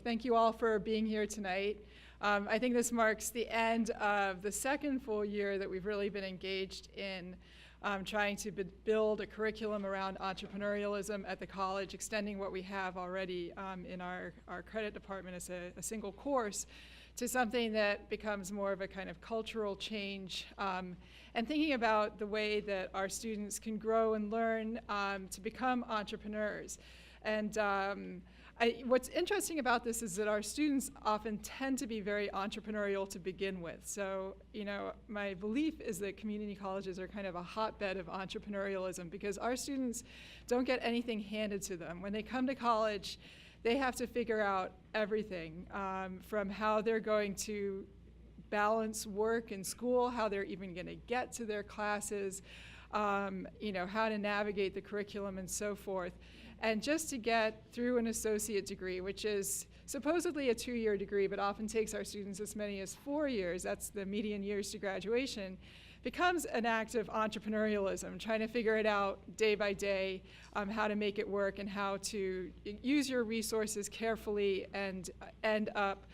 Thank you all for being here tonight. I think this marks the end of the second full year that we've really been engaged in trying to build a curriculum around entrepreneurialism at the college, extending what we have already in our credit department as a single course to something that becomes more of a kind of cultural change, and thinking about the way that our students can grow and learn to become entrepreneurs. And what's interesting about this is that our students often tend to be very entrepreneurial to begin with. So, you know, my belief is that community colleges are kind of a hotbed of entrepreneurialism because our students don't get anything handed to them. When they come to college, they have to figure out everything from how they're going to balance work and school, how they're even going to get to their classes, you know, how to navigate the curriculum and so forth. And just to get through an associate degree, which is supposedly a 2-year degree, but often takes our students as many as 4 years, that's the median years to graduation, becomes an act of entrepreneurialism, trying to figure it out day by day, how to make it work and how to use your resources carefully and end up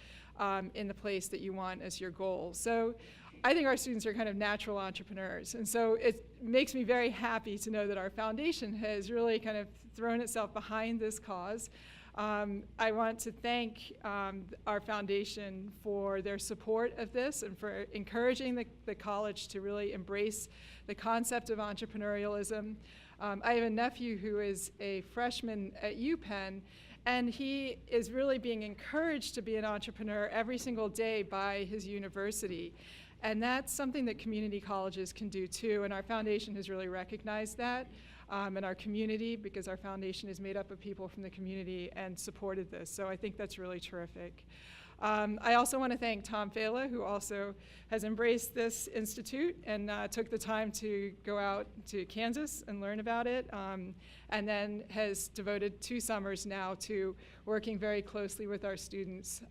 in the place that you want as your goal. So I think our students are kind of natural entrepreneurs. And so it makes me very happy to know that our foundation has really kind of thrown itself behind this cause. I want to thank our foundation for their support of this and for encouraging the college to really embrace the concept of entrepreneurialism. I have a nephew who is a freshman at UPenn, and he is really being encouraged to be an entrepreneur every single day by his university. And that's something that community colleges can do too, and our foundation has really recognized that in our community because our foundation is made up of people from the community and supported this. So I think that's really terrific. I also want to thank Tom Fela, who also has embraced this institute and took the time to go out to Kansas and learn about it, and then has devoted 2 summers now to working very closely with our students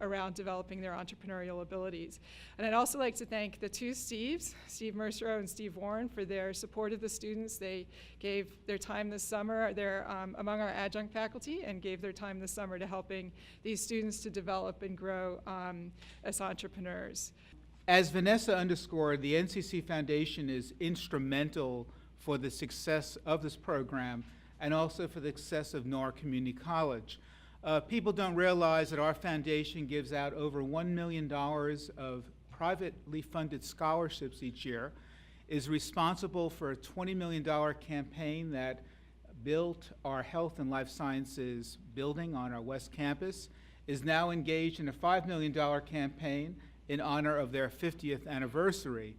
around developing their entrepreneurial abilities. And I'd also like to thank the 2 Steves, Steve Mercereau and Steve Warren, for their support of the students. They gave their time this summer. They're among our adjunct faculty and gave their time this summer to helping these students to develop and grow as entrepreneurs. As Vanessa underscored, the NCC Foundation is instrumental for the success of this program and also for the success of Norr Community College. People don't realize that our foundation gives out over $1 million of privately funded scholarships each year, is responsible for a $20 million campaign that built our health and life sciences building on our West Campus, is now engaged in a $5 million campaign in honor of their 50th anniversary.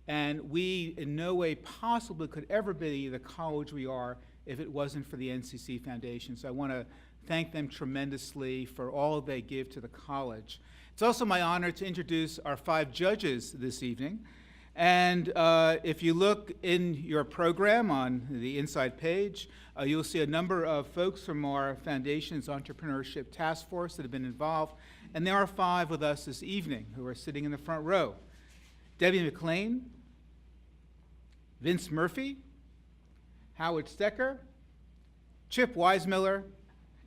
And we in no way possibly could ever be the college we are if it wasn't for the NCC Foundation. So I want to thank them tremendously for all they give to the college. It's also my honor to introduce our 5 judges this evening. And if you look in your program on the inside page, you'll see a number of folks from our foundation's Entrepreneurship Task Force that have been involved. And there are 5 with us this evening who are sitting in the front row. Debbie McLean, Vince Murphy, Howard Stecker, Chip Weismiller,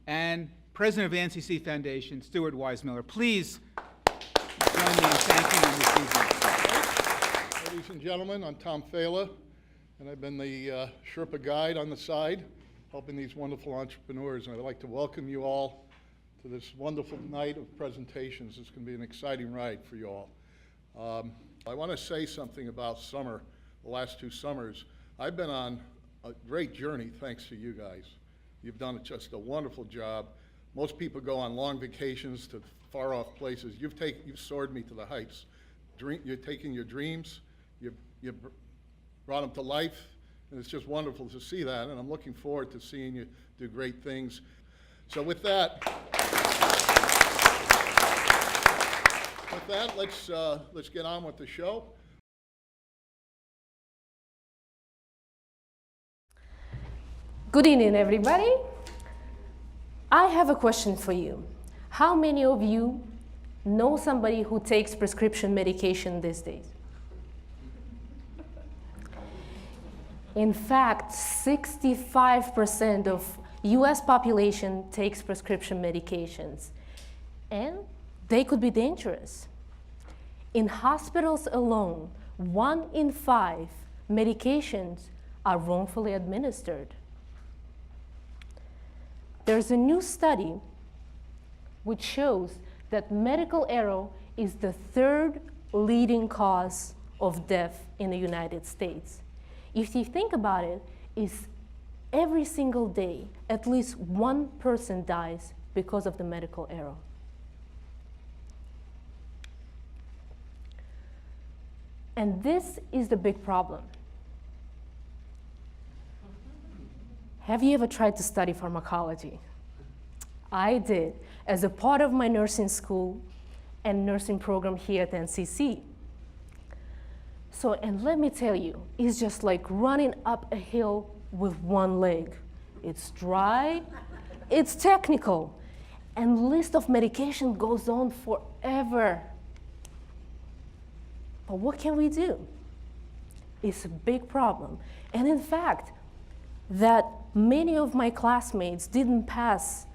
and President of the NCC Foundation, Stuart Weismiller. Please join me in thanking them this evening. Ladies and gentlemen, I'm Tom Fela, and I've been the Sherpa guide on the side, helping these wonderful entrepreneurs. And I'd like to welcome you all to this wonderful night of presentations. It's going to be an exciting ride for you all. I want to say something about summer, the last 2 summers. I've been on a great journey thanks to you guys. You've done just a wonderful job. Most people go on long vacations to far off places. You've soared me to the heights. You're taking your dreams, you've brought them to life, and it's just wonderful to see that, and I'm looking forward to seeing you do great things. So with that, let's get on with the show. Good evening, everybody. I have a question for you. How many of you know somebody who takes prescription medication these days? In fact, 65% of US population takes prescription medications. and they could be dangerous. In hospitals alone, 1 in 5 medications are wrongfully administered. There's a new study which shows that medical error is the 3rd leading cause of death in the United States. If you think about it, it's every single day, at least 1 person dies because of the medical error. And this is the big problem. Have you ever tried to study pharmacology? I did, as a part of my nursing school and nursing program here at NCC. So, and let me tell you, it's just like running up a hill with 1 leg. It's dry, it's technical, and list of medication goes on forever. But what can we do? It's a big problem. And in fact, that many of my classmates didn't pass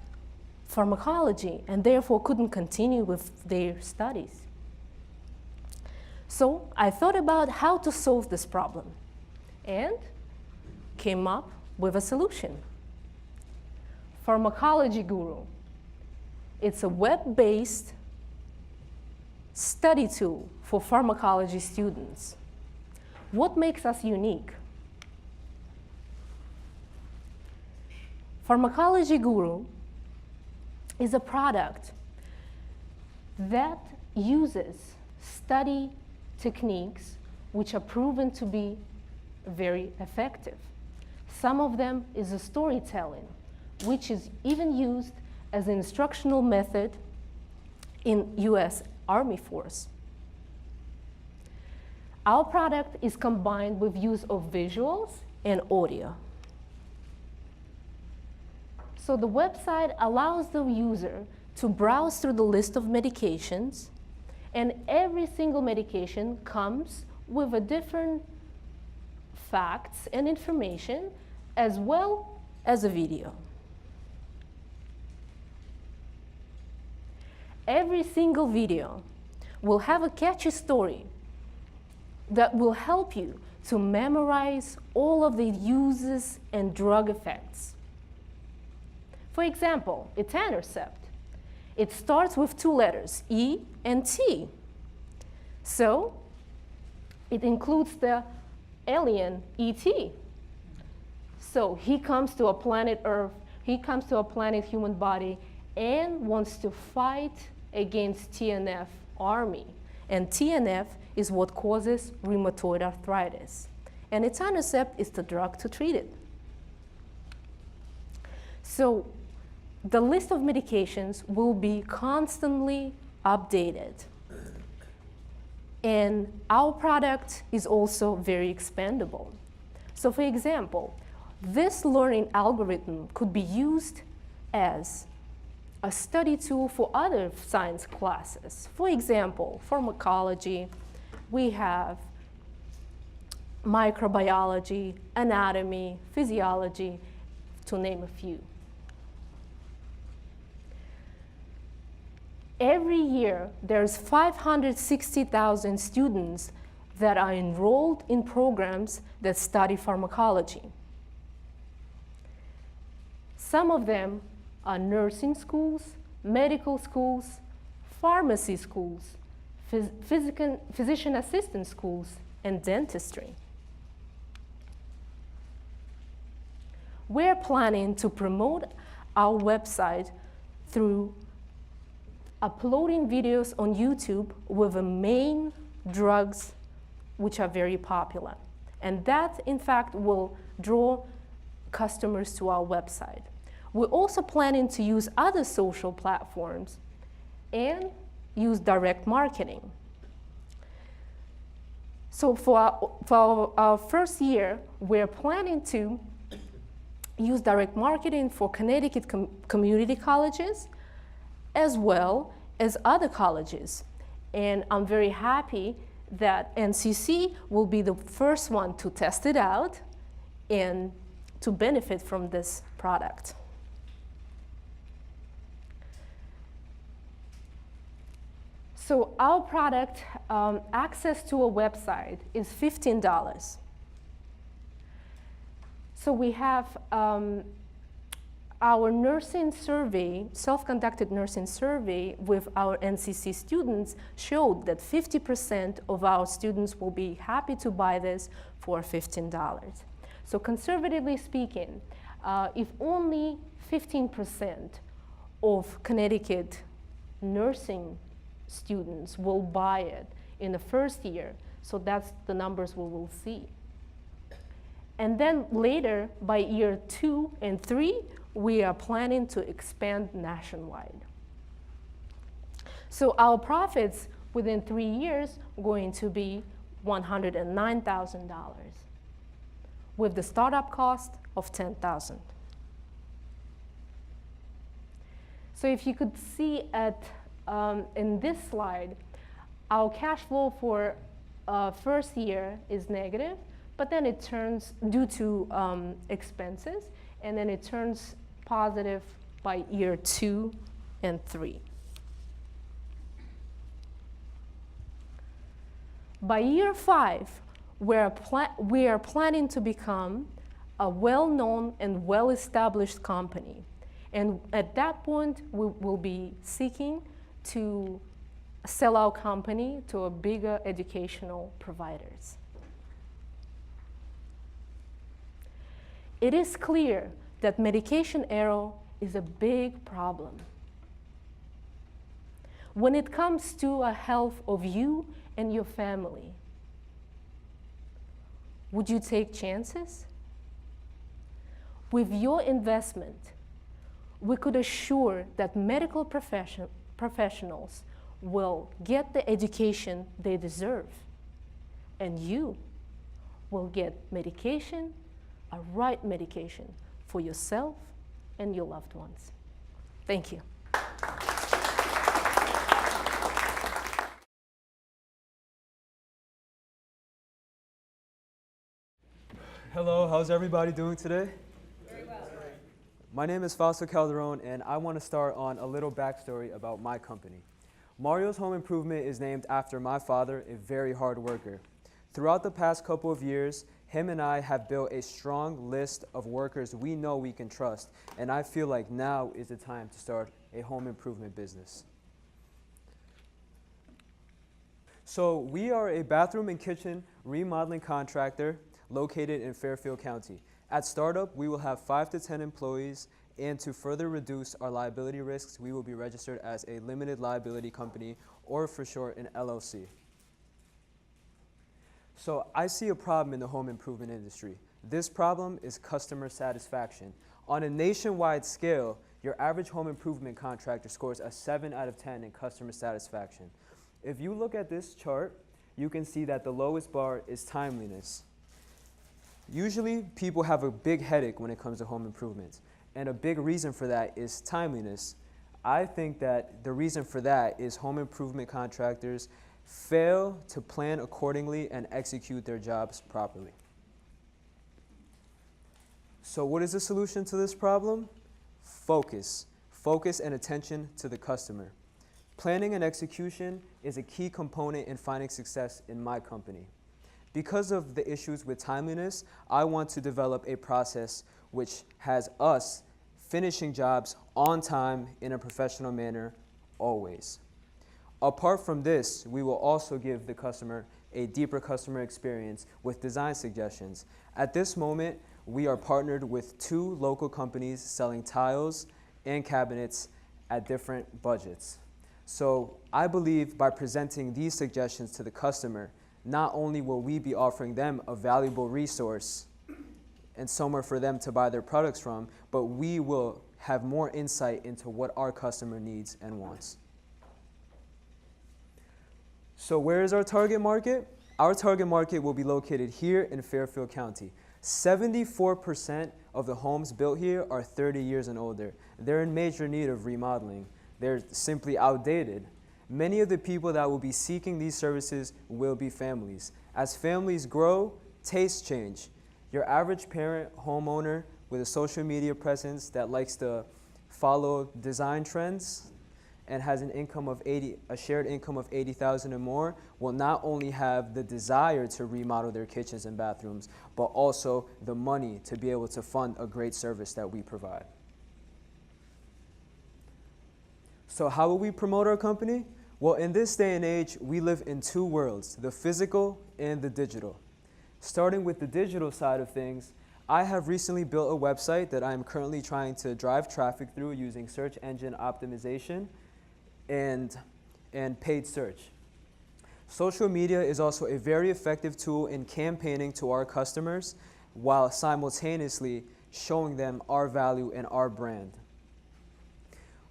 pharmacology and therefore couldn't continue with their studies. So I thought about how to solve this problem and came up with a solution. Pharmacology Guru. It's a web-based study tool for pharmacology students. What makes us unique? Pharmacology Guru is a product that uses study techniques which are proven to be very effective. Some of them is a storytelling, which is even used as an instructional method in US Army Force. Our product is combined with use of visuals and audio. So the website allows the user to browse through the list of medications, and every single medication comes with a different facts and information as well as a video. Every single video will have a catchy story that will help you to memorize all of the uses and drug effects. For example, etanercept. It starts with 2 letters, E and T. So it includes the alien ET. So he comes to a planet Earth, he comes to a planet human body and wants to fight against TNF army. And TNF is what causes rheumatoid arthritis. And etanercept is the drug to treat it. So the list of medications will be constantly updated. And our product is also very expandable. So for example, this learning algorithm could be used as a study tool for other science classes. For example, pharmacology, we have microbiology, anatomy, physiology, to name a few. Every year, there's 560,000 students that are enrolled in programs that study pharmacology. Some of them are nursing schools, medical schools, pharmacy schools, physician assistant schools, and dentistry. We're planning to promote our website through uploading videos on YouTube with the main drugs which are very popular. And that, in fact, will draw customers to our website. We're also planning to use other social platforms and use direct marketing. So for our first year, we're planning to use direct marketing for Connecticut community colleges, as well as other colleges. And I'm very happy that NCC will be the first one to test it out and to benefit from this product. So our product, access to a website is $15. So we have our nursing survey, self-conducted nursing survey with our NCC students showed that 50% of our students will be happy to buy this for $15. So conservatively speaking, if only 15% of Connecticut nursing students will buy it in the first year, so that's the numbers we will see. And then later, by year 2 and 3, we are planning to expand nationwide. So our profits within 3 years are going to be $109,000 with the startup cost of $10,000. So if you could see in this slide, our cash flow for first year is negative, but then it turns due to expenses, and then it turns positive by year 2 and 3. By year 5, we are planning to become a well-known and well-established company. And at that point, we will be seeking to sell our company to a bigger educational providers. It is clear that medication error is a big problem. When it comes to the health of you and your family, would you take chances? With your investment, we could assure that medical professionals will get the education they deserve, and you will get medication, a right medication for yourself and your loved ones. Thank you. Hello, how's everybody doing today? Very well. My name is Fausto Calderon, and I want to start on a little backstory about my company. Mario's Home Improvement is named after my father, a very hard worker. Throughout the past couple of years, him and I have built a strong list of workers we know we can trust, and I feel like now is the time to start a home improvement business. So we are a bathroom and kitchen remodeling contractor located in Fairfield County. At startup, we will have 5 to 10 employees, and to further reduce our liability risks, we will be registered as a limited liability company, or for short, an LLC. So I see a problem in the home improvement industry. This problem is customer satisfaction. On a nationwide scale, your average home improvement contractor scores a 7 out of 10 in customer satisfaction. If you look at this chart, you can see that the lowest bar is timeliness. Usually, people have a big headache when it comes to home improvements, and a big reason for that is timeliness. I think that the reason for that is home improvement contractors fail to plan accordingly and execute their jobs properly. So what is the solution to this problem? Focus. Focus and attention to the customer. Planning and execution is a key component in finding success in my company. Because of the issues with timeliness, I want to develop a process which has us finishing jobs on time in a professional manner always. Apart from this, we will also give the customer a deeper customer experience with design suggestions. At this moment, we are partnered with 2 local companies selling tiles and cabinets at different budgets. So I believe by presenting these suggestions to the customer, not only will we be offering them a valuable resource and somewhere for them to buy their products from, but we will have more insight into what our customer needs and wants. So where is our target market? Our target market will be located here in Fairfield County. 74% of the homes built here are 30 years and older. They're in major need of remodeling. They're simply outdated. Many of the people that will be seeking these services will be families. As families grow, tastes change. Your average parent homeowner with a social media presence that likes to follow design trends and has a shared income of 80,000 or more will not only have the desire to remodel their kitchens and bathrooms, but also the money to be able to fund a great service that we provide. So how will we promote our company? Well, in this day and age, we live in two worlds, the physical and the digital. Starting with the digital side of things, I have recently built a website that I'm currently trying to drive traffic through using search engine optimization and paid search. Social media is also a very effective tool in campaigning to our customers while simultaneously showing them our value and our brand.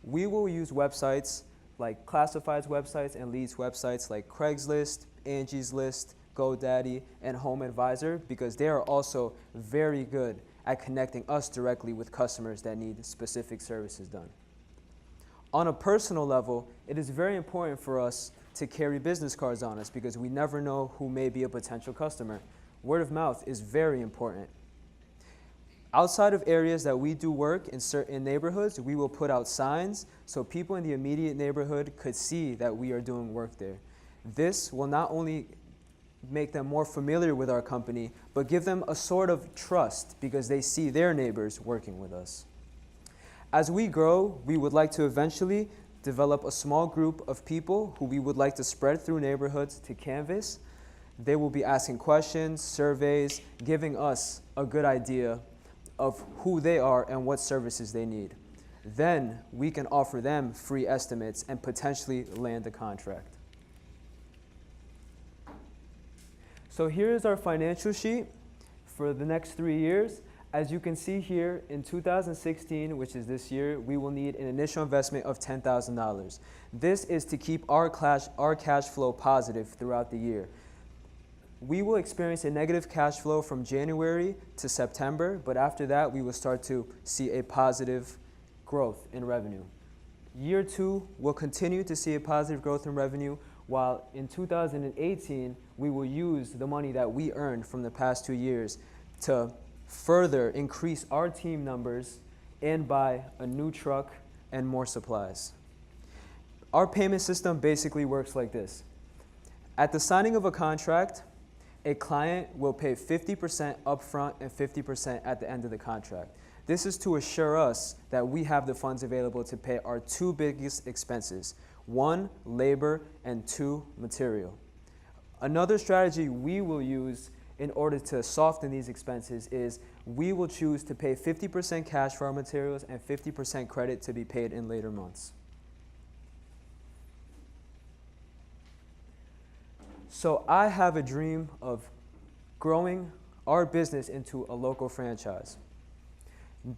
We will use websites like classifieds websites and leads websites like Craigslist, Angie's List, GoDaddy, and Home Advisor because they are also very good at connecting us directly with customers that need specific services done. On a personal level, it is very important for us to carry business cards on us because we never know who may be a potential customer. Word of mouth is very important. Outside of areas that we do work in certain neighborhoods, we will put out signs so people in the immediate neighborhood could see that we are doing work there. This will not only make them more familiar with our company, but give them a sort of trust because they see their neighbors working with us. As we grow, we would like to eventually develop a small group of people who we would like to spread through neighborhoods to canvas. They will be asking questions, surveys, giving us a good idea of who they are and what services they need. Then we can offer them free estimates and potentially land a contract. So here is our financial sheet for the next 3 years. As you can see here, in 2016, which is this year, we will need an initial investment of $10,000. This is to keep our cash flow positive throughout the year. We will experience a negative cash flow from January to September, but after that, we will start to see a positive growth in revenue. Year 2 will continue to see a positive growth in revenue, while in 2018, we will use the money that we earned from the past 2 years to further increase our team numbers and buy a new truck and more supplies. Our payment system basically works like this. At the signing of a contract, a client will pay 50% upfront and 50% at the end of the contract. This is to assure us that we have the funds available to pay our two biggest expenses: 1, labor, and 2, material. Another strategy we will use in order to soften these expenses is we will choose to pay 50% cash for our materials and 50% credit to be paid in later months. So I have a dream of growing our business into a local franchise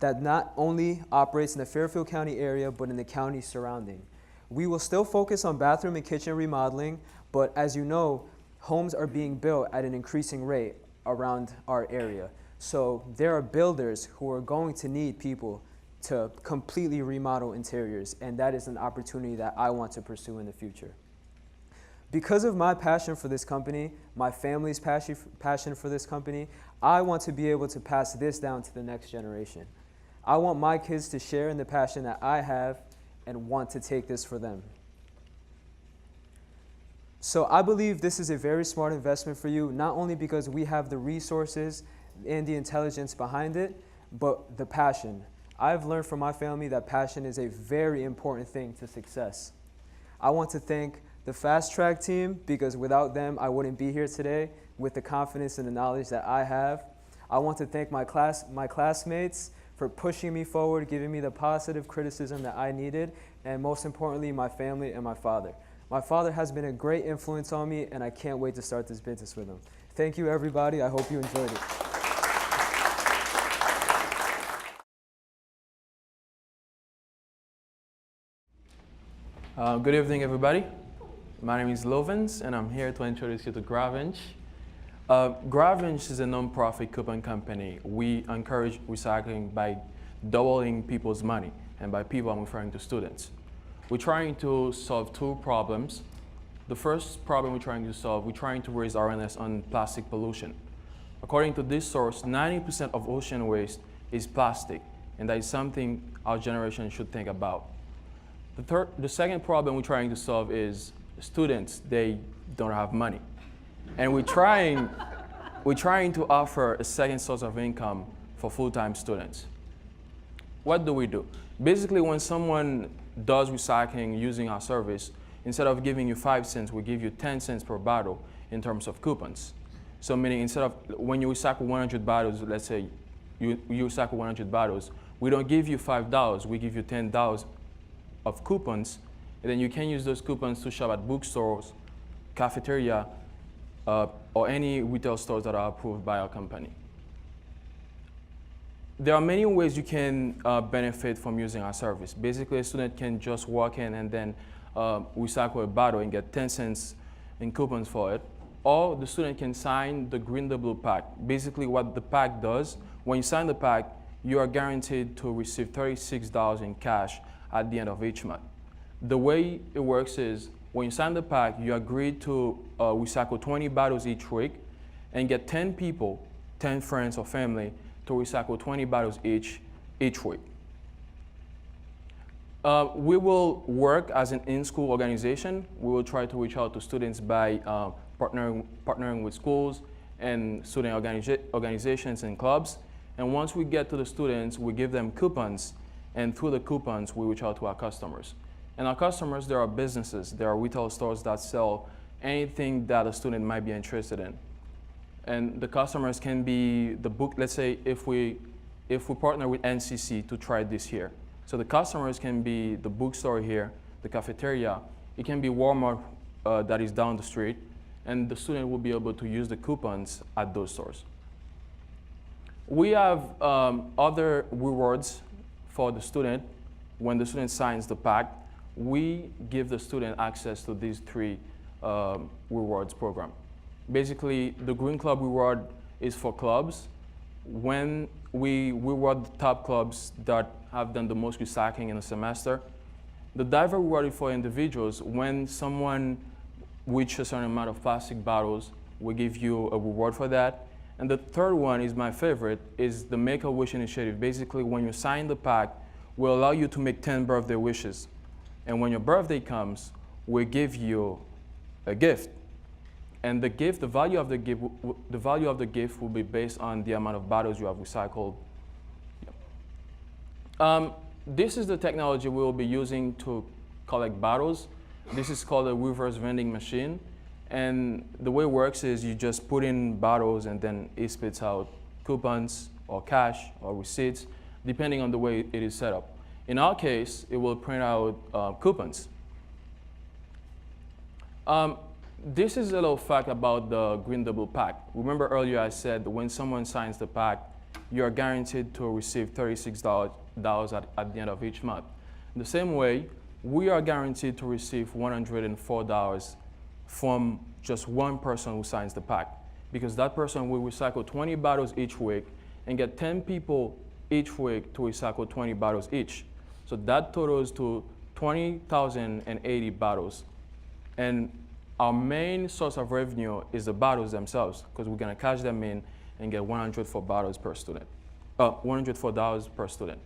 that not only operates in the Fairfield County area, but in the county surrounding. We will still focus on bathroom and kitchen remodeling, but as you know, homes are being built at an increasing rate around our area. So there are builders who are going to need people to completely remodel interiors, and that is an opportunity that I want to pursue in the future. Because of my passion for this company, my family's passion for this company, I want to be able to pass this down to the next generation. I want my kids to share in the passion that I have and want to take this for them. So I believe this is a very smart investment for you, not only because we have the resources and the intelligence behind it, but the passion. I've learned from my family that passion is a very important thing to success. I want to thank the Fast Track team because without them, I wouldn't be here today with the confidence and the knowledge that I have. I want to thank my classmates for pushing me forward, giving me the positive criticism that I needed, and most importantly, my family and my father. My father has been a great influence on me, and I can't wait to start this business with him. Thank you, everybody. I hope you enjoyed it. Good evening, everybody. My name is Lovens, and I'm here to introduce you to Gravinch. Gravinch is a non-profit coupon company. We encourage recycling by doubling people's money, and by people I'm referring to students. We're trying to solve 2 problems. The first problem we're trying to solve, we're trying to raise awareness on plastic pollution. According to this source, 90% of ocean waste is plastic, and that is something our generation should think about. The second problem we're trying to solve is students, they don't have money. And we're trying to offer a second source of income for full-time students. What do? Basically, when someone does recycling using our service, instead of giving you 5 cents, we give you 10 cents per bottle in terms of coupons. So meaning instead of, when you recycle 100 bottles, let's say you recycle 100 bottles, we don't give you $5, we give you $10 of coupons, and then you can use those coupons to shop at bookstores, cafeteria, or any retail stores that are approved by our company. There are many ways you can benefit from using our service. Basically, a student can just walk in and then recycle a bottle and get 10 cents in coupons for it. Or the student can sign the Green the Blue pack. Basically, what the pack does, when you sign the pack, you are guaranteed to receive $36 in cash at the end of each month. The way it works is, when you sign the pack, you agree to recycle 20 bottles each week and get 10 people, 10 friends or family, to recycle 20 bottles each week. We will work as an in-school organization. We will try to reach out to students by partnering with schools and student organizations and clubs. And once we get to the students, we give them coupons, and through the coupons, we reach out to our customers. And our customers, there are businesses, there are retail stores that sell anything that a student might be interested in. And the customers can be the book, let's say if we partner with NCC to try this here. So the customers can be the bookstore here, the cafeteria, it can be Walmart that is down the street, and the student will be able to use the coupons at those stores. We have other rewards for the student. When the student signs the pack, we give the student access to these 3 rewards program. Basically, the Green Club reward is for clubs. When we reward the top clubs that have done the most recycling in a semester. The Diver reward is for individuals. When someone reaches a certain amount of plastic bottles, we give you a reward for that. And the third one is my favorite, is the Make-A-Wish initiative. Basically, when you sign the pack, we'll allow you to make 10 birthday wishes. And when your birthday comes, we give you a gift. And the gift, the value of the gift will be based on the amount of bottles you have recycled. This is the technology we will be using to collect bottles. This is called a reverse vending machine. And the way it works is you just put in bottles and then it spits out coupons or cash or receipts, depending on the way it is set up. In our case, it will print out coupons. This is a little fact about the Green Double Pack. Remember earlier I said that when someone signs the pack, you are guaranteed to receive $36 at the end of each month. In the same way, we are guaranteed to receive $104 from just one person who signs the pack, because that person will recycle 20 bottles each week and get 10 people each week to recycle 20 bottles each. So that totals to 20,080 bottles. And our main source of revenue is the bottles themselves, because we're going to cash them in and get $104 per student. $104 per student.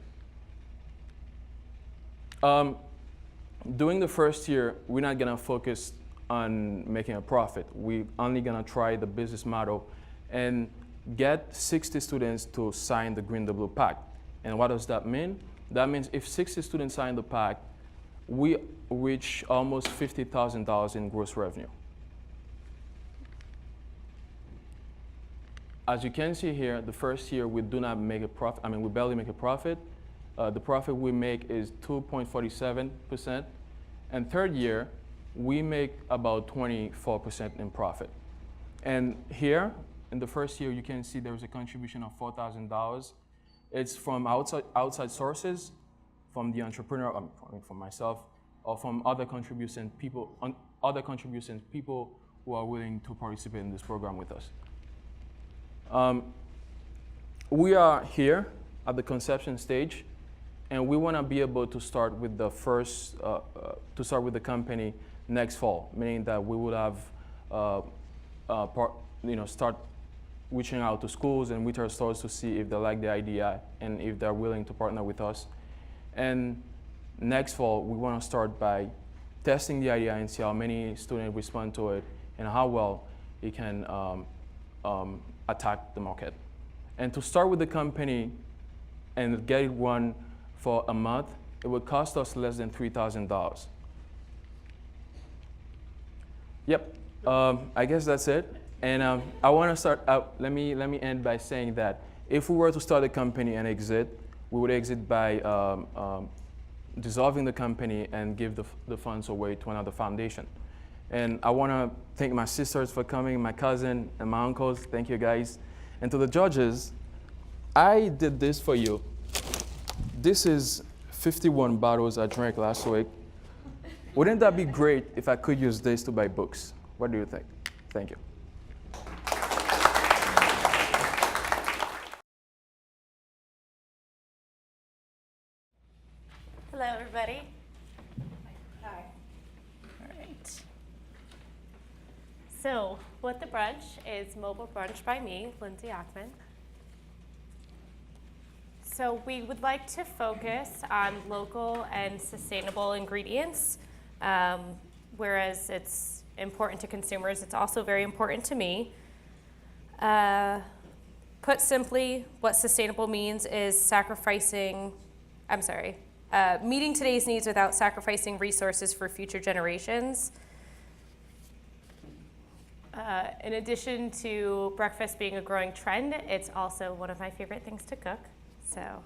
During the first year, we're not going to focus on making a profit. We're only going to try the business model and get 60 students to sign the Green the Blue Pact. And what does that mean? That means if 60 students sign the pact, we reach almost $50,000 in gross revenue. As you can see here, the first year we do not make a profit. I mean, we barely make a profit. The profit we make is 2.47%. And third year, we make about 24% in profit. And here, in the first year, you can see there's a contribution of $4,000. It's from outside sources, from the entrepreneur, from myself, or from other contributing people who are willing to participate in this program with us. We are here at the conception stage, and we want to be able to start with the start with the company next fall, meaning that we would have start reaching out to schools and retail stores to see if they like the idea and if they're willing to partner with us. And next fall, we want to start by testing the idea and see how many students respond to it and how well it can attack the market. And to start with the company and get it run for a month, it would cost us less than $3,000. Yep, I guess that's it. And I want to start out, let me end by saying that if we were to start a company and exit, we would exit by dissolving the company and give the funds away to another foundation. And I want to thank my sisters for coming, my cousin and my uncles. Thank you guys. And to the judges, I did this for you. This is 51 bottles I drank last week. Wouldn't that be great if I could use this to buy books? What do you think? Thank you. Hello, everybody. Hi. All right. So, What the Brunch is Mobile Brunch by me, Lindsay Ackman. So we would like to focus on local and sustainable ingredients. Whereas it's important to consumers, it's also very important to me. Put simply, what sustainable means is meeting today's needs without sacrificing resources for future generations. In addition to breakfast being a growing trend, it's also one of my favorite things to cook. So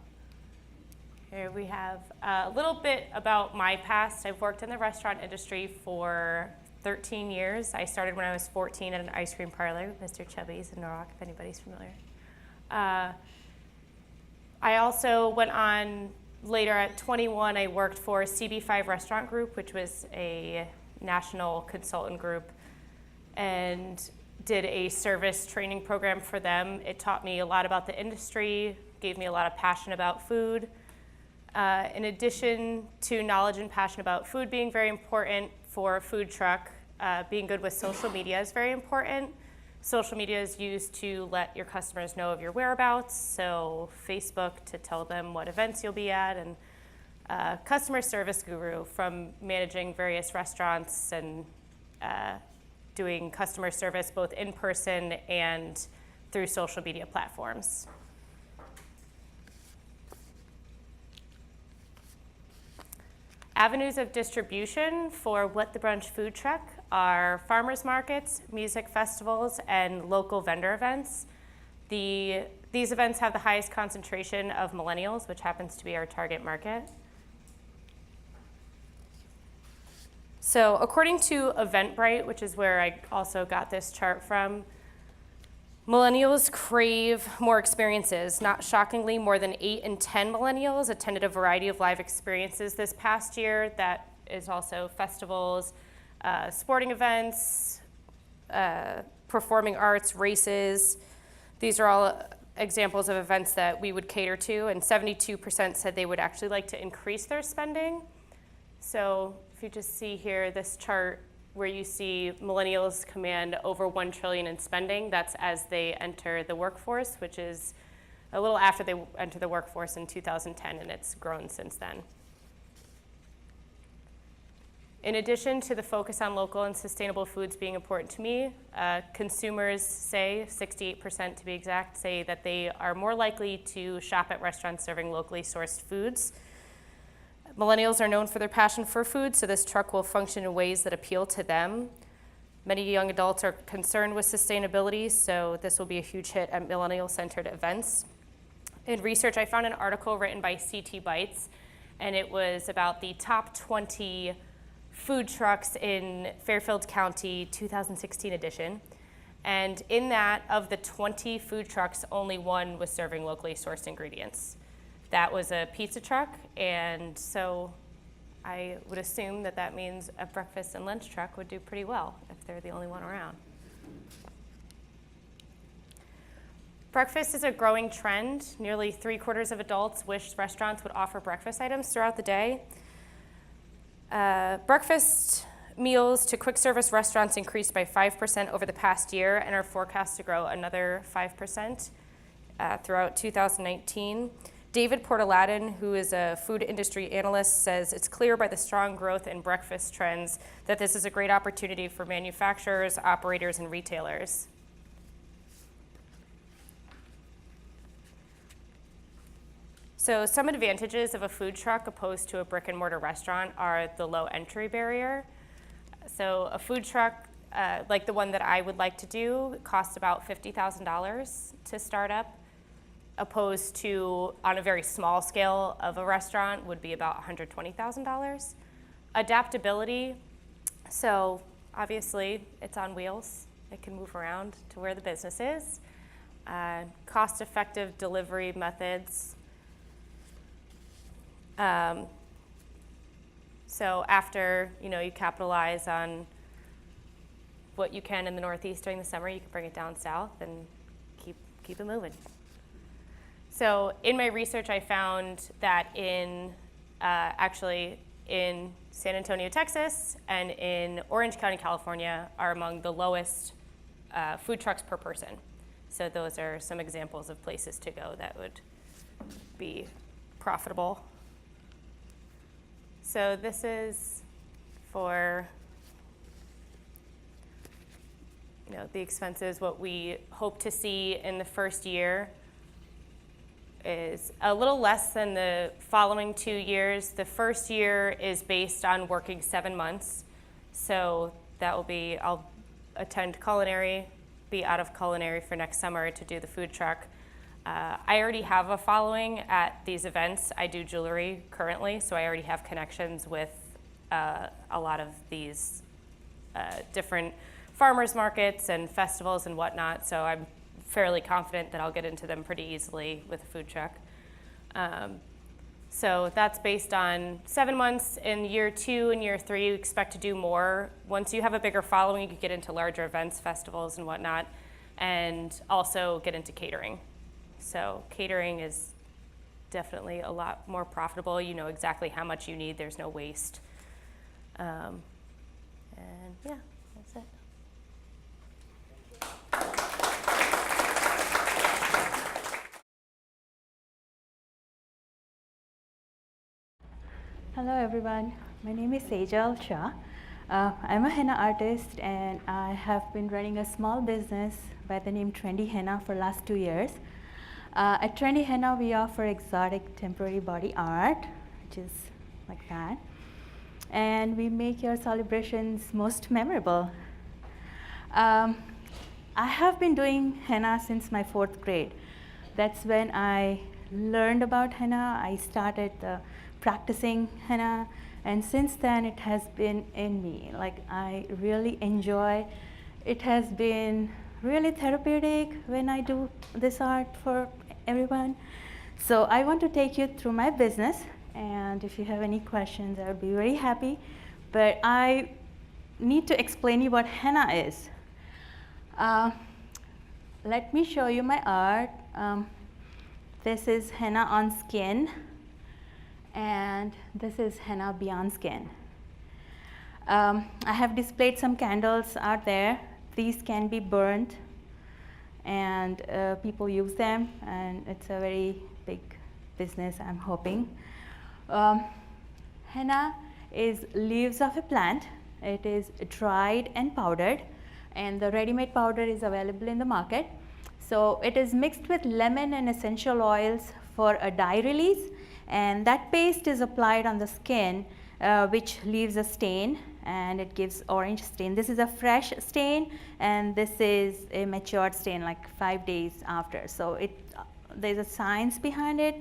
here we have a little bit about my past. I've worked in the restaurant industry for 13 years. I started when I was 14 at an ice cream parlor, Mr. Chubby's in Norwalk, if anybody's familiar. I also went on later at 21, I worked for CB5 Restaurant Group, which was a national consultant group, and did a service training program for them. It taught me a lot about the industry, gave me a lot of passion about food. In addition to knowledge and passion about food being very important for a food truck, being good with social media is very important. Social media is used to let your customers know of your whereabouts, so Facebook to tell them what events you'll be at, and customer service guru from managing various restaurants and doing customer service both in person and through social media platforms. Avenues of distribution for What the Brunch food truck are farmers markets, music festivals, and local vendor events. These events have the highest concentration of millennials, which happens to be our target market. So according to Eventbrite, which is where I also got this chart from, millennials crave more experiences. Not shockingly, more than 8 in 10 millennials attended a variety of live experiences this past year. That is also festivals, sporting events, performing arts, races. These are all examples of events that we would cater to, and 72% said they would actually like to increase their spending. So if you just see here this chart where you see millennials command over $1 trillion in spending, that's as they enter the workforce, which is a little after they enter the workforce in 2010, and it's grown since then. In addition to the focus on local and sustainable foods being important to me, consumers say, 68% to be exact, say that they are more likely to shop at restaurants serving locally sourced foods. Millennials are known for their passion for food, so this truck will function in ways that appeal to them. Many young adults are concerned with sustainability, so this will be a huge hit at millennial-centered events. In research, I found an article written by CT Bites, and it was about the top 20 food trucks in Fairfield County 2016 edition. And in that, of the 20 food trucks, only one was serving locally sourced ingredients. That was a pizza truck, and so I would assume that that means a breakfast and lunch truck would do pretty well if they're the only one around. Breakfast is a growing trend. Nearly 3/4 of adults wish restaurants would offer breakfast items throughout the day. Breakfast meals to quick service restaurants increased by 5% over the past year and are forecast to grow another 5% throughout 2019. David Portaladin, who is a food industry analyst, says it's clear by the strong growth in breakfast trends that this is a great opportunity for manufacturers, operators, and retailers. So some advantages of a food truck opposed to a brick and mortar restaurant are the low entry barrier. So a food truck, like the one that I would like to do, costs about $50,000 to start up, opposed to, on a very small scale of a restaurant, would be about $120,000. Adaptability, so obviously it's on wheels. It can move around to where the business is. Cost-effective delivery methods. So after you capitalize on what you can in the Northeast during the summer, you can bring it down south and keep it moving. So in my research, I found that actually in San Antonio, Texas, and in Orange County, California, are among the lowest food trucks per person. So those are some examples of places to go that would be profitable. So this is for the expenses. What we hope to see in the first year is a little less than the following 2 years. The first year is based on working 7 months. So that will be, I'll attend culinary, be out of culinary for next summer to do the food truck. I already have a following at these events. I do jewelry currently, so I already have connections with a lot of these different farmers markets and festivals and whatnot, so I'm fairly confident that I'll get into them pretty easily with a food truck. So that's based on 7 months. In year 2 and year 3, you expect to do more. Once you have a bigger following, you can get into larger events, festivals, and whatnot, and also get into catering. So catering is definitely a lot more profitable. You know exactly how much you need. There's no waste. And yeah, that's it. Hello everyone, my name is Sejal Shah. I'm a henna artist and I have been running a small business by the name Trendy Henna for last 2 years. At Trendy Henna we offer exotic temporary body art, which is like that. And we make your celebrations most memorable. I have been doing henna since my 4th grade. That's when I learned about henna. I started practicing henna, and since then it has been in me. Like, I really enjoy. It has been really therapeutic when I do this art for everyone. So I want to take you through my business, and if you have any questions, I would be very happy. But I need to explain you what henna is. Let me show you my art. This is henna on skin, and this is henna beyond skin. I have displayed some candles out there. These can be burnt, and people use them, and it's a very big business, I'm hoping. Henna is leaves of a plant. It is dried and powdered, and the ready-made powder is available in the market. So it is mixed with lemon and essential oils for a dye release, and that paste is applied on the skin, which leaves a stain, and it gives orange stain. This is a fresh stain, and this is a matured stain, like 5 days after. So there's a science behind it.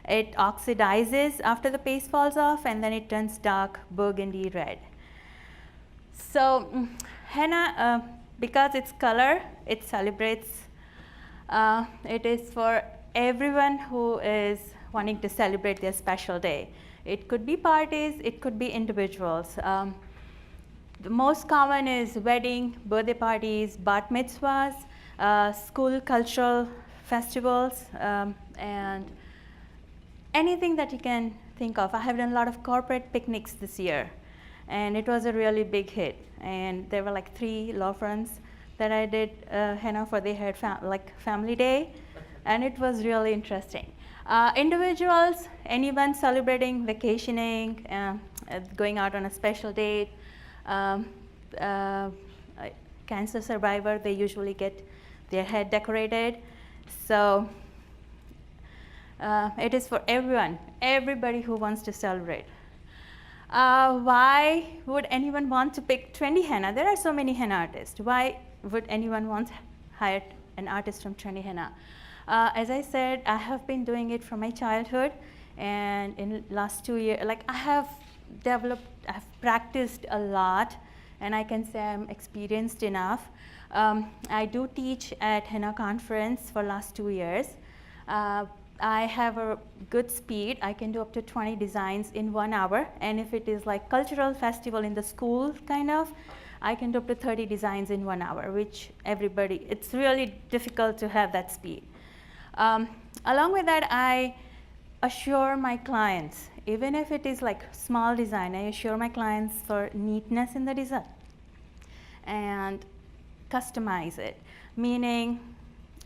It oxidizes after the paste falls off, and then it turns dark burgundy red. So henna, because it's color, it celebrates. It is for everyone who is wanting to celebrate their special day. It could be parties, it could be individuals. The most common is wedding, birthday parties, bat mitzvahs, school cultural festivals, and anything that you can think of. I have done a lot of corporate picnics this year, and it was a really big hit. And there were like 3 law firms that I did henna for. They had like family day, and it was really interesting. Individuals, anyone celebrating, vacationing, going out on a special date, a cancer survivor, they usually get their head decorated. So it is for everyone, everybody who wants to celebrate. Why would anyone want to pick Trendy Henna? There are so many henna artists. Why would anyone want to hire an artist from Trendy Henna? As I said, I have been doing it from my childhood, and in the last 2 years, like I have practiced a lot, and I can say I'm experienced enough. I do teach at Henna conference for last 2 years. I have a good speed. I can do up to 20 designs in 1 hour, and if it is like cultural festival in the school kind of, I can do up to 30 designs in 1 hour, which everybody, it's really difficult to have that speed. Along with that, I assure my clients, even if it is like small design, I assure my clients for neatness in the design and customize it. Meaning,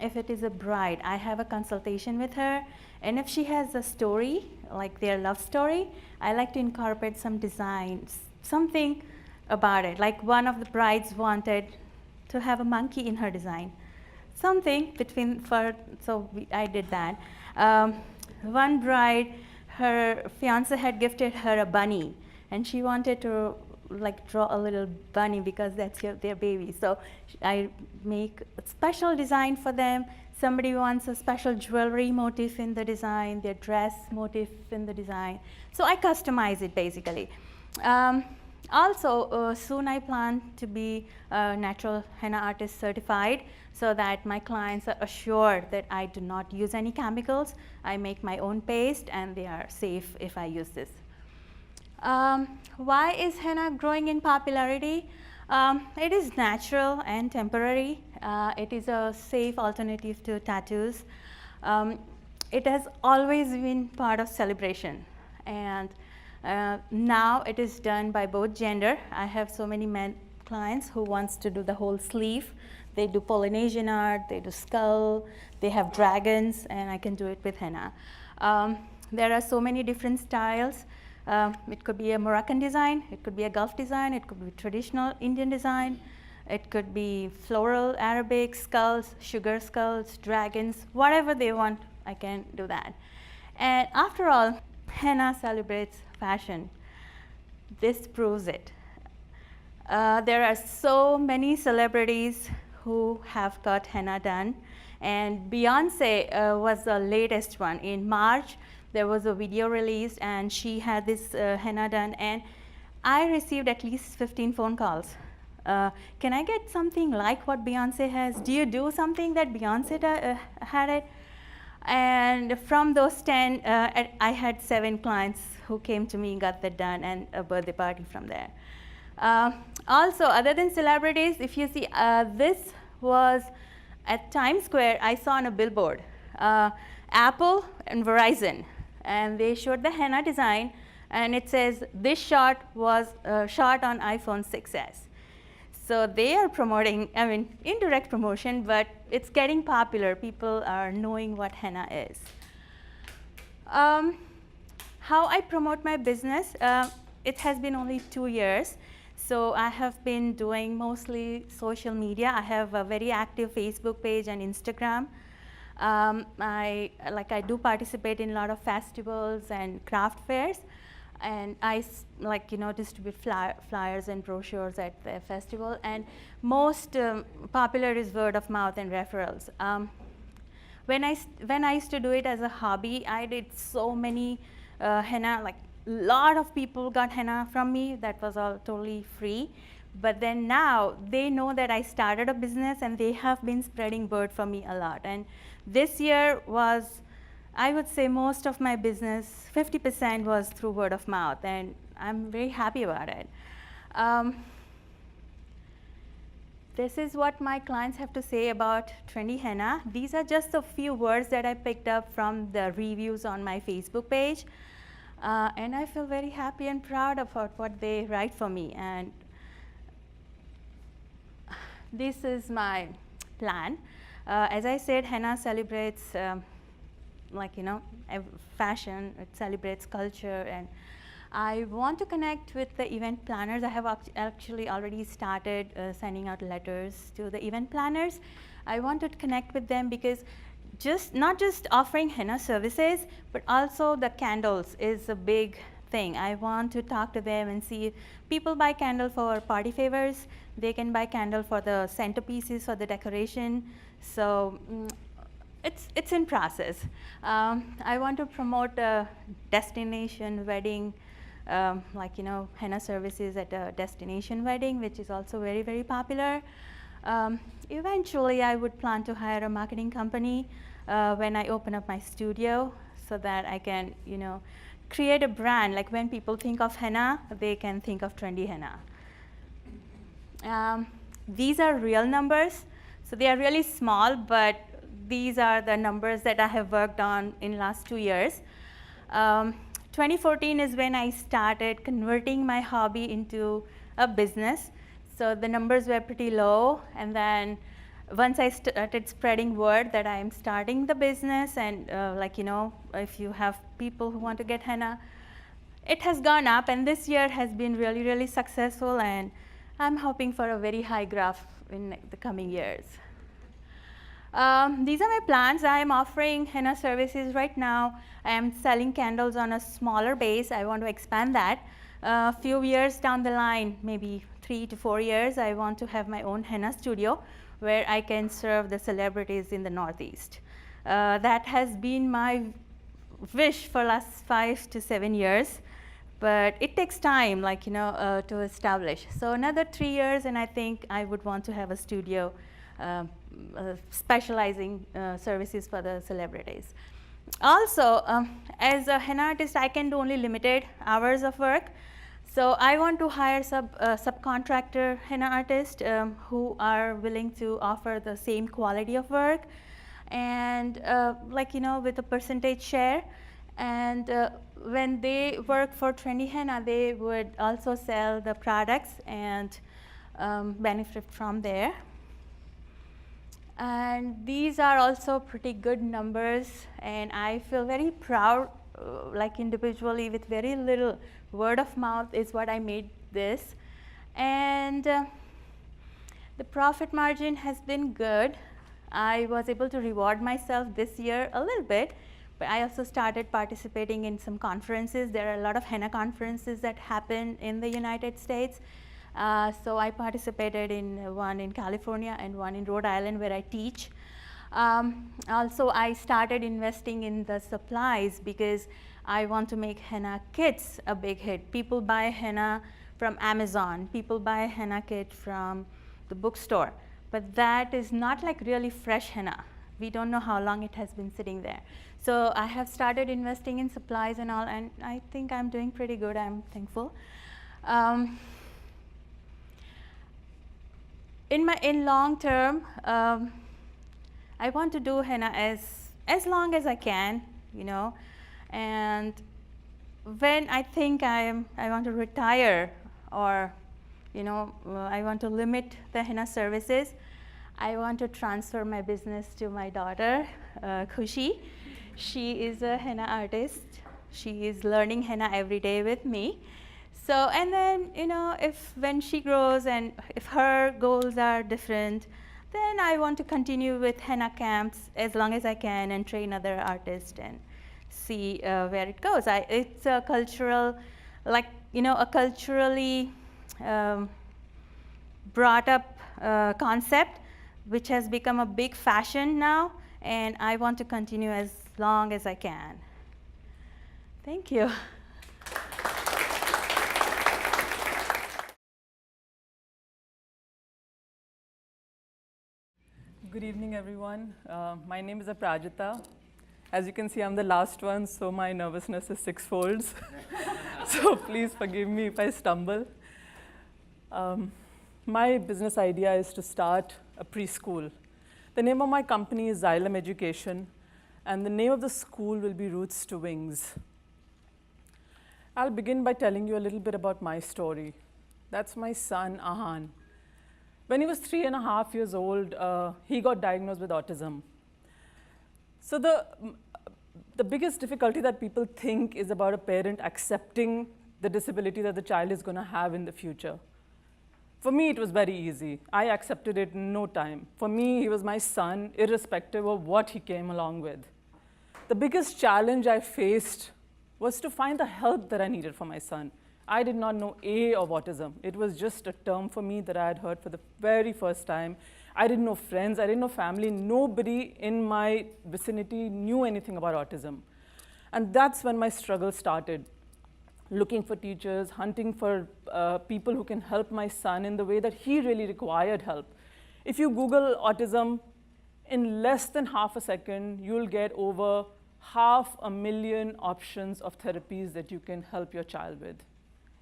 if it is a bride, I have a consultation with her, and if she has a story, like their love story, I like to incorporate some designs, something about it. Like one of the brides wanted to have a monkey in her design. Something between, I did that. One bride, her fiance had gifted her a bunny, and she wanted to like draw a little bunny because that's their baby. So I make a special design for them. Somebody wants a special jewelry motif in the design, their dress motif in the design. So I customize it basically. Also, soon I plan to be a natural henna artist certified, so that my clients are assured that I do not use any chemicals. I make my own paste, and they are safe if I use this. Why is henna growing in popularity? It is natural and temporary. It is a safe alternative to tattoos. It has always been part of celebration, and now it is done by both gender. I have so many men clients who wants to do the whole sleeve. They do Polynesian art, they do skull, they have dragons, and I can do it with henna. There are so many different styles. It could be a Moroccan design, it could be a Gulf design, it could be traditional Indian design, it could be floral, Arabic, skulls, sugar skulls, dragons, whatever they want, I can do that. And after all, henna celebrates fashion. This proves it. There are so many celebrities who have got henna done, and Beyonce was the latest one. In March, there was a video released, and she had this henna done, and I received at least 15 phone calls. Can I get something like what Beyonce has? Do you do something that Beyonce had it? And from those 10, I had 7 clients who came to me, got that done, and a birthday party from there. Also, other than celebrities, if you see, this was at Times Square, I saw on a billboard, Apple and Verizon, and they showed the henna design, and it says this shot was shot on iPhone 6s. So they are promoting, I mean, indirect promotion, but it's getting popular. People are knowing what henna is. How I promote my business, it has been only 2 years. So I have been doing mostly social media. I have a very active Facebook page and Instagram. I do participate in a lot of festivals and craft fairs, and I distribute flyers and brochures at the festival. And most popular is word of mouth and referrals. When I used to do it as a hobby, I did so many henna, like a lot of people got henna from me. That was all totally free. But then now they know that I started a business, and they have been spreading word for me a lot. And this year was, I would say, most of my business, 50% was through word of mouth, and I'm very happy about it. This is what my clients have to say about Trendy Henna. These are just a few words that I picked up from the reviews on my Facebook page. And I feel very happy and proud about what they write for me. And this is my plan. As I said, henna celebrates fashion. It celebrates culture, and I want to connect with the event planners. I have actually already started sending out letters to the event planners. I want to connect with them because not just offering henna services, but also the candles is a big thing. I want to talk to them and see if people buy candle for party favors. They can buy candle for the centerpieces, for the decoration. So it's in process. I want to promote a destination wedding, henna services at a destination wedding, which is also very, very popular. Eventually, I would plan to hire a marketing company when I open up my studio, so that I can, create a brand. Like when people think of henna, they can think of Trendy Henna. These are real numbers, so they are really small, but these are the numbers that I have worked on in last 2 years. 2014 is when I started converting my hobby into a business. So the numbers were pretty low, and then once I started spreading word that I am starting the business, and if you have people who want to get henna, it has gone up, and this year has been really, really successful, and I'm hoping for a very high graph in the coming years. These are my plans. I am offering henna services right now. I am selling candles on a smaller base. I want to expand that. A few years down the line, maybe 3 to 4 years, I want to have my own henna studio where I can serve the celebrities in the Northeast. That has been my wish for last 5 to 7 years, but it takes time, to establish. So another 3 years, and I think I would want to have a studio specializing services for the celebrities. Also, as a henna artist, I can do only limited hours of work. So I want to hire subcontractor henna artists who are willing to offer the same quality of work, and with a percentage share. And when they work for Trendy Henna, they would also sell the products and benefit from there. And these are also pretty good numbers, and I feel very proud, individually, with very little word of mouth is what I made this. And the profit margin has been good. I was able to reward myself this year a little bit, but I also started participating in some conferences. There are a lot of henna conferences that happen in the United States. So I participated in one in California and one in Rhode Island where I teach. Also, I started investing in the supplies because I want to make henna kits a big hit. People buy henna from Amazon. People buy a henna kit from the bookstore. But that is not like really fresh henna. We don't know how long it has been sitting there. So I have started investing in supplies and all, and I think I'm doing pretty good. I'm thankful. In long term, I want to do henna as long as I can, and when I think I want to retire, or I want to limit the henna services, I want to transfer my business to my daughter, Khushi. She is a henna artist. She is learning henna every day with me. So, and then, when she grows and if her goals are different, then I want to continue with henna camps as long as I can and train other artists and see where it goes. It's a cultural, a culturally brought up concept, which has become a big fashion now, and I want to continue as long as I can. Thank you. Good evening, everyone. My name is Aprajita. As you can see, I'm the last one, so my nervousness is six-folds. So please forgive me if I stumble. My business idea is to start a preschool. The name of my company is Xylem Education, and the name of the school will be Roots to Wings. I'll begin by telling you a little bit about my story. That's my son, Ahan. When he was 3.5 years old, he got diagnosed with autism. So the the biggest difficulty that people think is about a parent accepting the disability that the child is going to have in the future. For me, it was very easy. I accepted it in no time. For me, he was my son, irrespective of what he came along with. The biggest challenge I faced was to find the help that I needed for my son. I did not know A of autism. It was just a term for me that I had heard for the very first time. I didn't know friends, I didn't know family. Nobody in my vicinity knew anything about autism. And that's when my struggle started. Looking for teachers, hunting for people who can help my son in the way that he really required help. If you Google autism, in less than half a second, you'll get over 500,000 options of therapies that you can help your child with.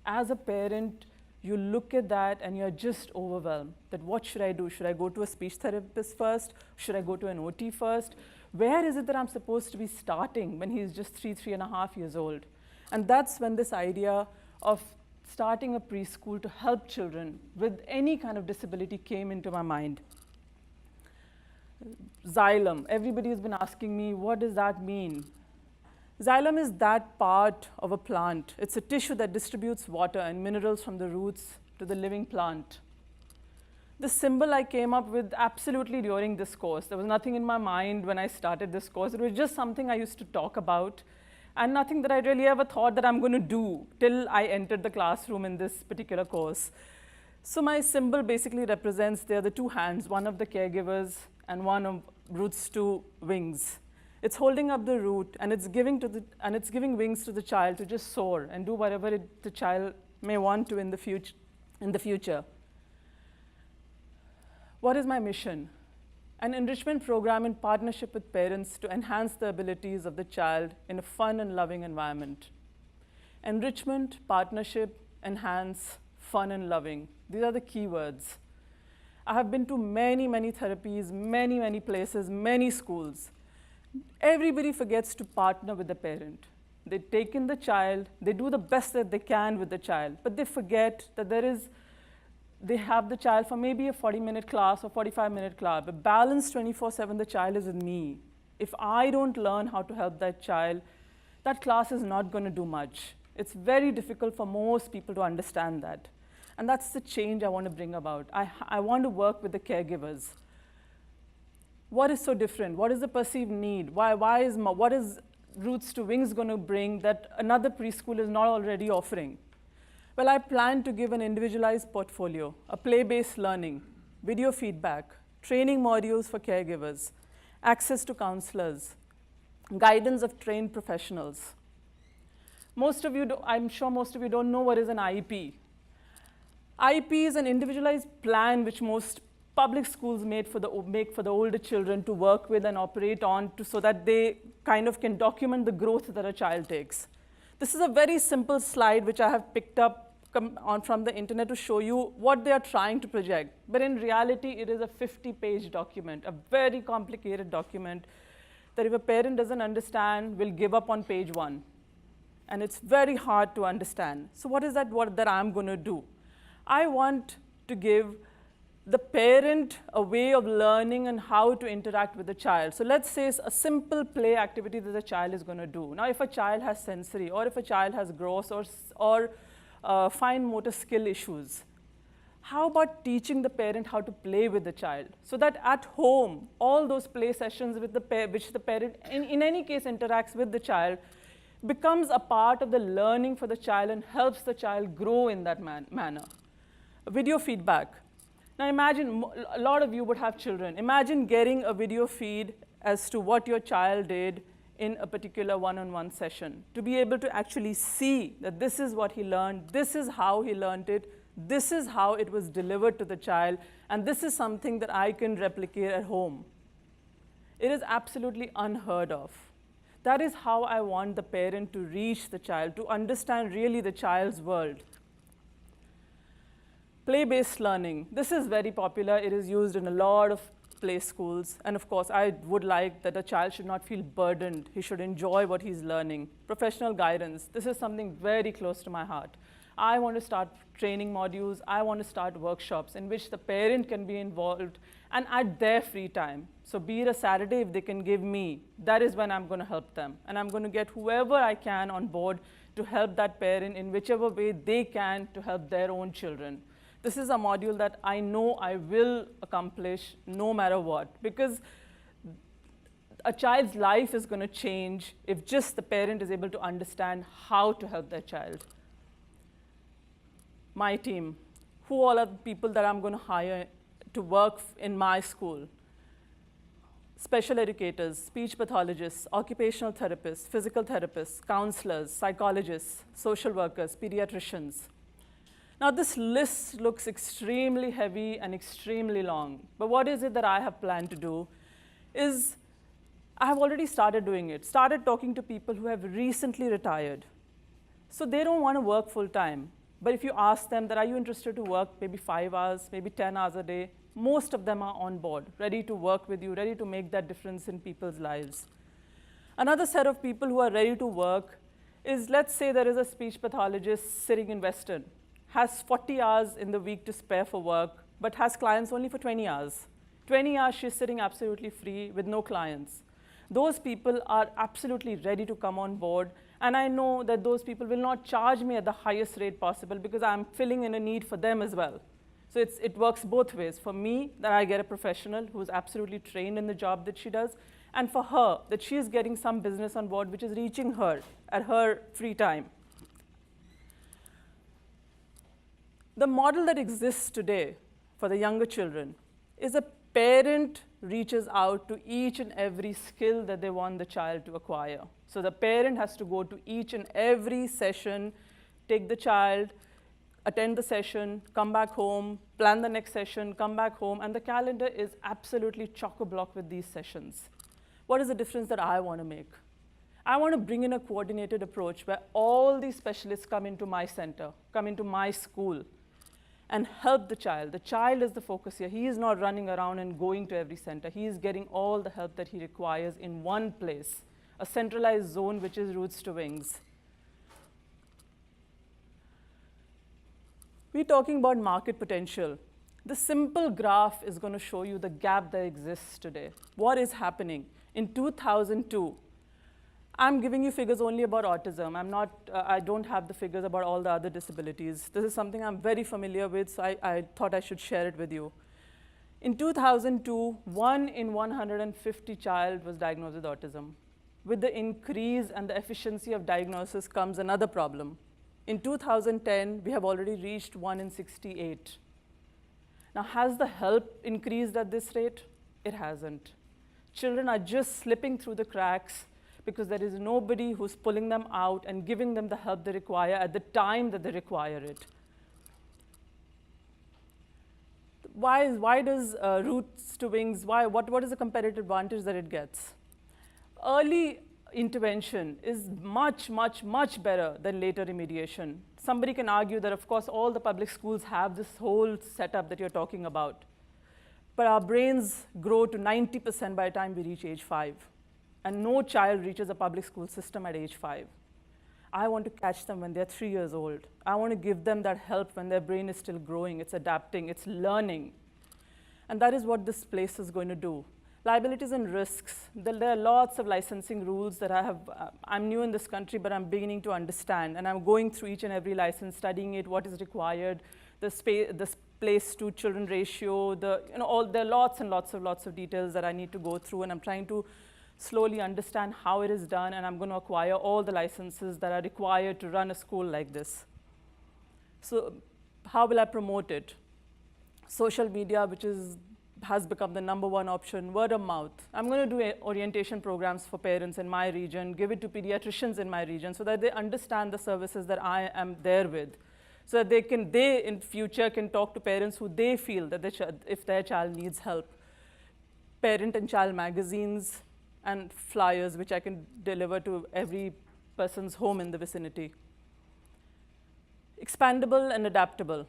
As a parent, you look at that and you're just overwhelmed. That what should I do? Should I go to a speech therapist first? Should I go to an OT first? Where is it that I'm supposed to be starting when he's just 3.5 years old? And that's when this idea of starting a preschool to help children with any kind of disability came into my mind. Xylem. Everybody has been asking me, what does that mean? Xylem is that part of a plant. It's a tissue that distributes water and minerals from the roots to the living plant. The symbol I came up with absolutely during this course. There was nothing in my mind when I started this course. It was just something I used to talk about, and nothing that I really ever thought that I'm going to do till I entered the classroom in this particular course. So my symbol basically represents, there are the two hands, one of the caregivers and one of roots to wings. It's holding up the root, and it's giving wings to the child to just soar and do whatever the child may want to in the future. What is my mission? An enrichment program in partnership with parents to enhance the abilities of the child in a fun and loving environment. Enrichment, partnership, enhance, fun and loving. These are the key words. I have been to many, many therapies, many, many places, many schools. Everybody forgets to partner with the parent. They take in the child, they do the best that they can with the child, but they forget that they have the child for maybe a 40-minute class or 45-minute class, but balanced 24/7, the child is with me. If I don't learn how to help that child, that class is not going to do much. It's very difficult for most people to understand that. And that's the change I want to bring about. I want to work with the caregivers. What is so different? What is the perceived need? What is Roots to Wings going to bring that another preschool is not already offering? Well, I plan to give an individualized portfolio, a play-based learning, video feedback, training modules for caregivers, access to counselors, guidance of trained professionals. I'm sure most of you don't know what is an IEP. IEP is an individualized plan which most public schools make for the older children to work with and operate on so that they kind of can document the growth that a child takes. This is a very simple slide which I have picked up from the internet to show you what they are trying to project. But in reality, it is a 50-page document, a very complicated document that if a parent doesn't understand, will give up on page 1. And it's very hard to understand. So what is that I'm going to do? I want to give the parent a way of learning and how to interact with the child. So let's say it's a simple play activity that the child is going to do. Now, if a child has sensory, or if a child has gross or fine motor skill issues, how about teaching the parent how to play with the child? So that at home, all those play sessions with which the parent, in any case, interacts with the child, becomes a part of the learning for the child and helps the child grow in that manner. Video feedback. Now imagine, a lot of you would have children. Imagine getting a video feed as to what your child did in a particular one-on-one session. To be able to actually see that this is what he learned, this is how he learned it, this is how it was delivered to the child, and this is something that I can replicate at home. It is absolutely unheard of. That is how I want the parent to reach the child, to understand really the child's world. Play-based learning. This is very popular. It is used in a lot of play schools. And of course, I would like that a child should not feel burdened. He should enjoy what he's learning. Professional guidance. This is something very close to my heart. I want to start training modules. I want to start workshops in which the parent can be involved and at their free time. So be it a Saturday, if they can give me, that is when I'm going to help them. And I'm going to get whoever I can on board to help that parent in whichever way they can to help their own children. This is a module that I know I will accomplish no matter what, because a child's life is going to change if just the parent is able to understand how to help their child. My team, who all are the people that I'm going to hire to work in my school? Special educators, speech pathologists, occupational therapists, physical therapists, counselors, psychologists, social workers, pediatricians. Now this list looks extremely heavy and extremely long, but what is it that I have planned to do is I have already started doing it, started talking to people who have recently retired. So they don't want to work full time, but if you ask them that are you interested to work maybe 5 hours, maybe 10 hours a day, most of them are on board, ready to work with you, ready to make that difference in people's lives. Another set of people who are ready to work is, let's say there is a speech pathologist sitting in Western, has 40 hours in the week to spare for work, but has clients only for 20 hours. 20 hours she's sitting absolutely free with no clients. Those people are absolutely ready to come on board, and I know that those people will not charge me at the highest rate possible because I'm filling in a need for them as well. So it works both ways. For me, that I get a professional who's absolutely trained in the job that she does, and for her, that she is getting some business on board which is reaching her at her free time. The model that exists today for the younger children is a parent reaches out to each and every skill that they want the child to acquire. So the parent has to go to each and every session, take the child, attend the session, come back home, plan the next session, come back home, and the calendar is absolutely chock-a-block with these sessions. What is the difference that I want to make? I want to bring in a coordinated approach where all these specialists come into my center, come into my school, and help the child. The child is the focus here. He is not running around and going to every center. He is getting all the help that he requires in one place, a centralized zone which is roots to wings. We're talking about market potential. The simple graph is going to show you the gap that exists today. What is happening? In 2002, I'm giving you figures only about autism. I don't have the figures about all the other disabilities. This is something I'm very familiar with, so I thought I should share it with you. In 2002, 1 in 150 child was diagnosed with autism. With the increase and the efficiency of diagnosis comes another problem. In 2010, we have already reached 1 in 68. Now, has the help increased at this rate? It hasn't. Children are just slipping through the cracks because there is nobody who's pulling them out and giving them the help they require at the time that they require it. Why does Roots to Wings, what is the competitive advantage that it gets? Early intervention is much, much, much better than later remediation. Somebody can argue that, of course, all the public schools have this whole setup that you're talking about. But our brains grow to 90% by the time we reach age 5. And no child reaches a public school system at age 5. I want to catch them when they're 3 years old. I want to give them that help when their brain is still growing, it's adapting, it's learning. And that is what this place is going to do. Liabilities and risks. There are lots of licensing rules that I'm new in this country, but I'm beginning to understand. And I'm going through each and every license, studying it, what is required, the place to children ratio, there are lots and lots of details that I need to go through, and I'm trying to slowly understand how it is done, and I'm going to acquire all the licenses that are required to run a school like this. So how will I promote it? Social media, which has become the #1 option, word of mouth. I'm going to do orientation programs for parents in my region, give it to pediatricians in my region so that they understand the services that I am there with. So that they in future can talk to parents who they feel that if their child needs help. Parent and child magazines and flyers, which I can deliver to every person's home in the vicinity. Expandable and adaptable.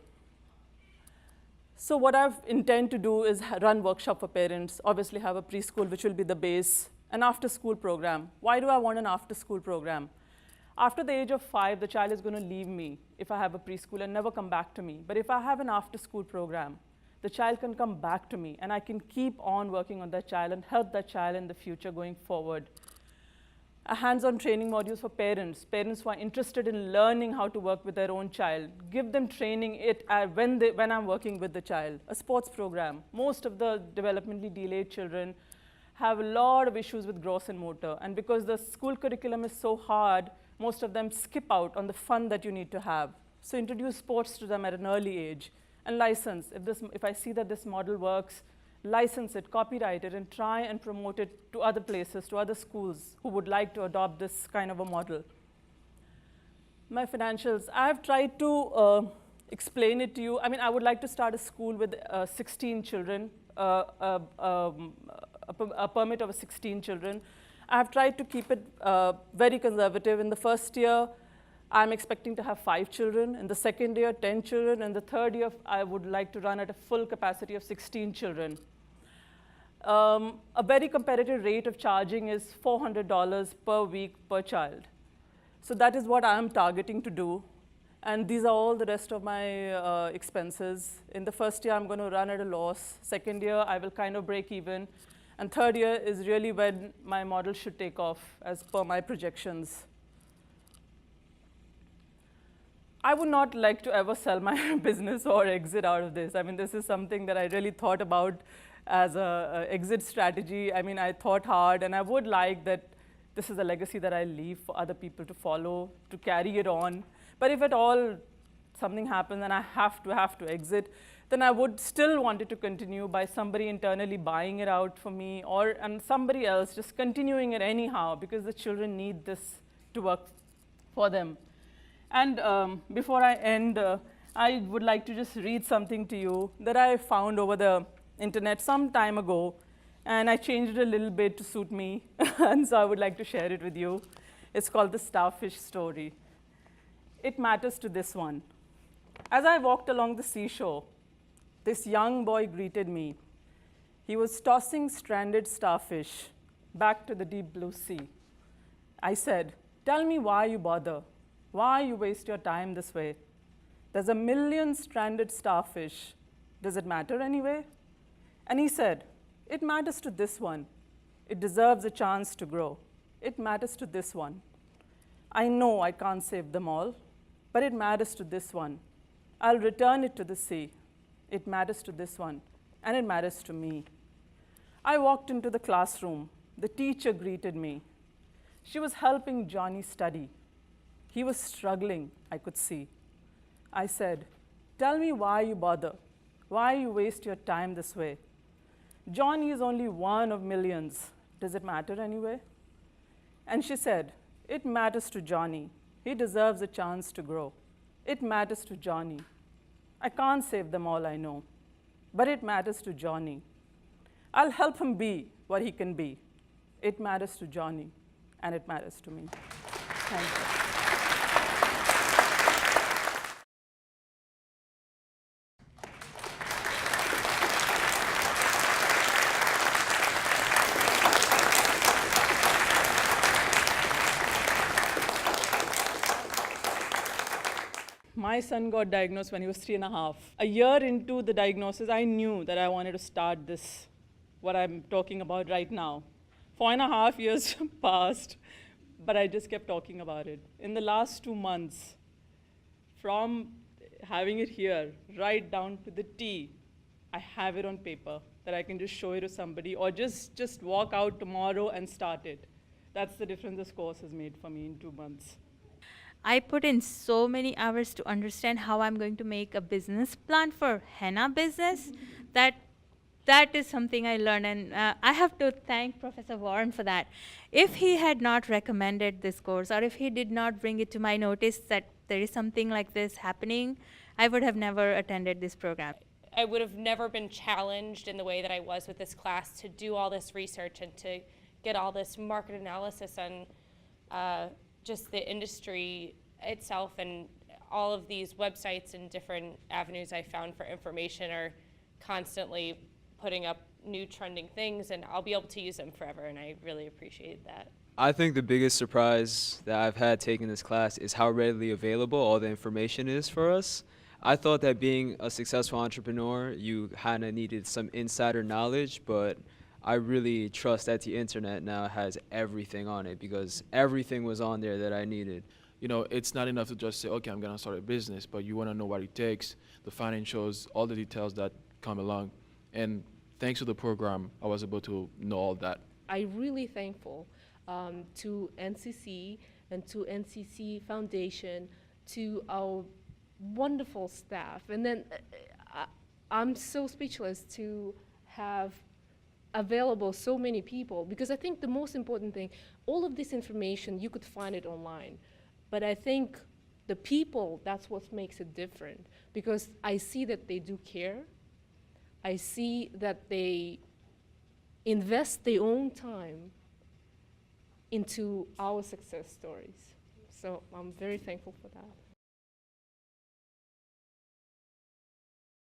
So what I intend to do is run workshop for parents, obviously have a preschool, which will be the base, an after-school program. Why do I want an after-school program? After the age of 5, the child is going to leave me if I have a preschool and never come back to me. But if I have an after-school program, the child can come back to me, and I can keep on working on that child and help that child in the future going forward. A hands-on training modules for parents who are interested in learning how to work with their own child. Give them training when I'm working with the child. A sports program. Most of the developmentally delayed children have a lot of issues with gross and motor. And because the school curriculum is so hard, most of them skip out on the fun that you need to have. So introduce sports to them at an early age. And license. If I see that this model works, license it, copyright it, and try and promote it to other places, to other schools who would like to adopt this kind of a model. My financials, I've tried to explain it to you. I mean, I would like to start a school with 16 children, a permit of 16 children. I've tried to keep it very conservative. In the first year, I'm expecting to have 5 children. In the second year, 10 children. In the third year, I would like to run at a full capacity of 16 children. A very competitive rate of charging is $400 per week per child. So that is what I'm targeting to do. And these are all the rest of my expenses. In the first year, I'm going to run at a loss. Second year, I will kind of break even. And third year is really when my model should take off, as per my projections. I would not like to ever sell my business or exit out of this. I mean, this is something that I really thought about as an exit strategy. I mean, I thought hard, and I would like that this is a legacy that I leave for other people to follow, to carry it on. But if at all something happens and I have to exit, then I would still want it to continue by somebody internally buying it out for me, and somebody else just continuing it anyhow, because the children need this to work for them. And before I end, I would like to just read something to you that I found over the internet some time ago, and I changed it a little bit to suit me, and so I would like to share it with you. It's called The Starfish Story. It matters to this one. As I walked along the seashore, this young boy greeted me. He was tossing stranded starfish back to the deep blue sea. I said, "Tell me why you bother. Why you waste your time this way? There's 1 million stranded starfish. Does it matter anyway?" And he said, "It matters to this one. It deserves a chance to grow. It matters to this one. I know I can't save them all, but it matters to this one. I'll return it to the sea. It matters to this one, and it matters to me." I walked into the classroom. The teacher greeted me. She was helping Johnny study. He was struggling, I could see. I said, "Tell me why you bother, why you waste your time this way. Johnny is only one of millions. Does it matter anyway?" And she said, "It matters to Johnny. He deserves a chance to grow. It matters to Johnny. I can't save them all, I know, but it matters to Johnny. I'll help him be what he can be. It matters to Johnny, and it matters to me." Thank you. My son got diagnosed when he was 3.5. A year into the diagnosis, I knew that I wanted to start this, what I'm talking about right now. 4.5 years passed, but I just kept talking about it. In the last 2 months, from having it here, right down to the T, I have it on paper that I can just show it to somebody, or just walk out tomorrow and start it. That's the difference this course has made for me in 2 months. I put in so many hours to understand how I'm going to make a business plan for henna business. That is something I learned, and I have to thank Professor Warren for that. If he had not recommended this course, or if he did not bring it to my notice that there is something like this happening, I would have never attended this program. I would have never been challenged in the way that I was with this class to do all this research and to get all this market analysis on just the industry itself, and all of these websites and different avenues I found for information are constantly putting up new trending things, and I'll be able to use them forever, and I really appreciate that. I think the biggest surprise that I've had taking this class is how readily available all the information is for us. I thought that being a successful entrepreneur, you kind of needed some insider knowledge, but I really trust that the internet now has everything on it because everything was on there that I needed. You know, it's not enough to just say, okay, I'm going to start a business, but you want to know what it takes, the financials, all the details that come along. And thanks to the program, I was able to know all that. I'm really thankful to NCC and to NCC Foundation, to our wonderful staff. And then I'm so speechless to have available so many people, because I think the most important thing, all of this information, you could find it online. But I think the people, that's what makes it different, because I see that they do care. I see that they invest their own time into our success stories. So I'm very thankful for that.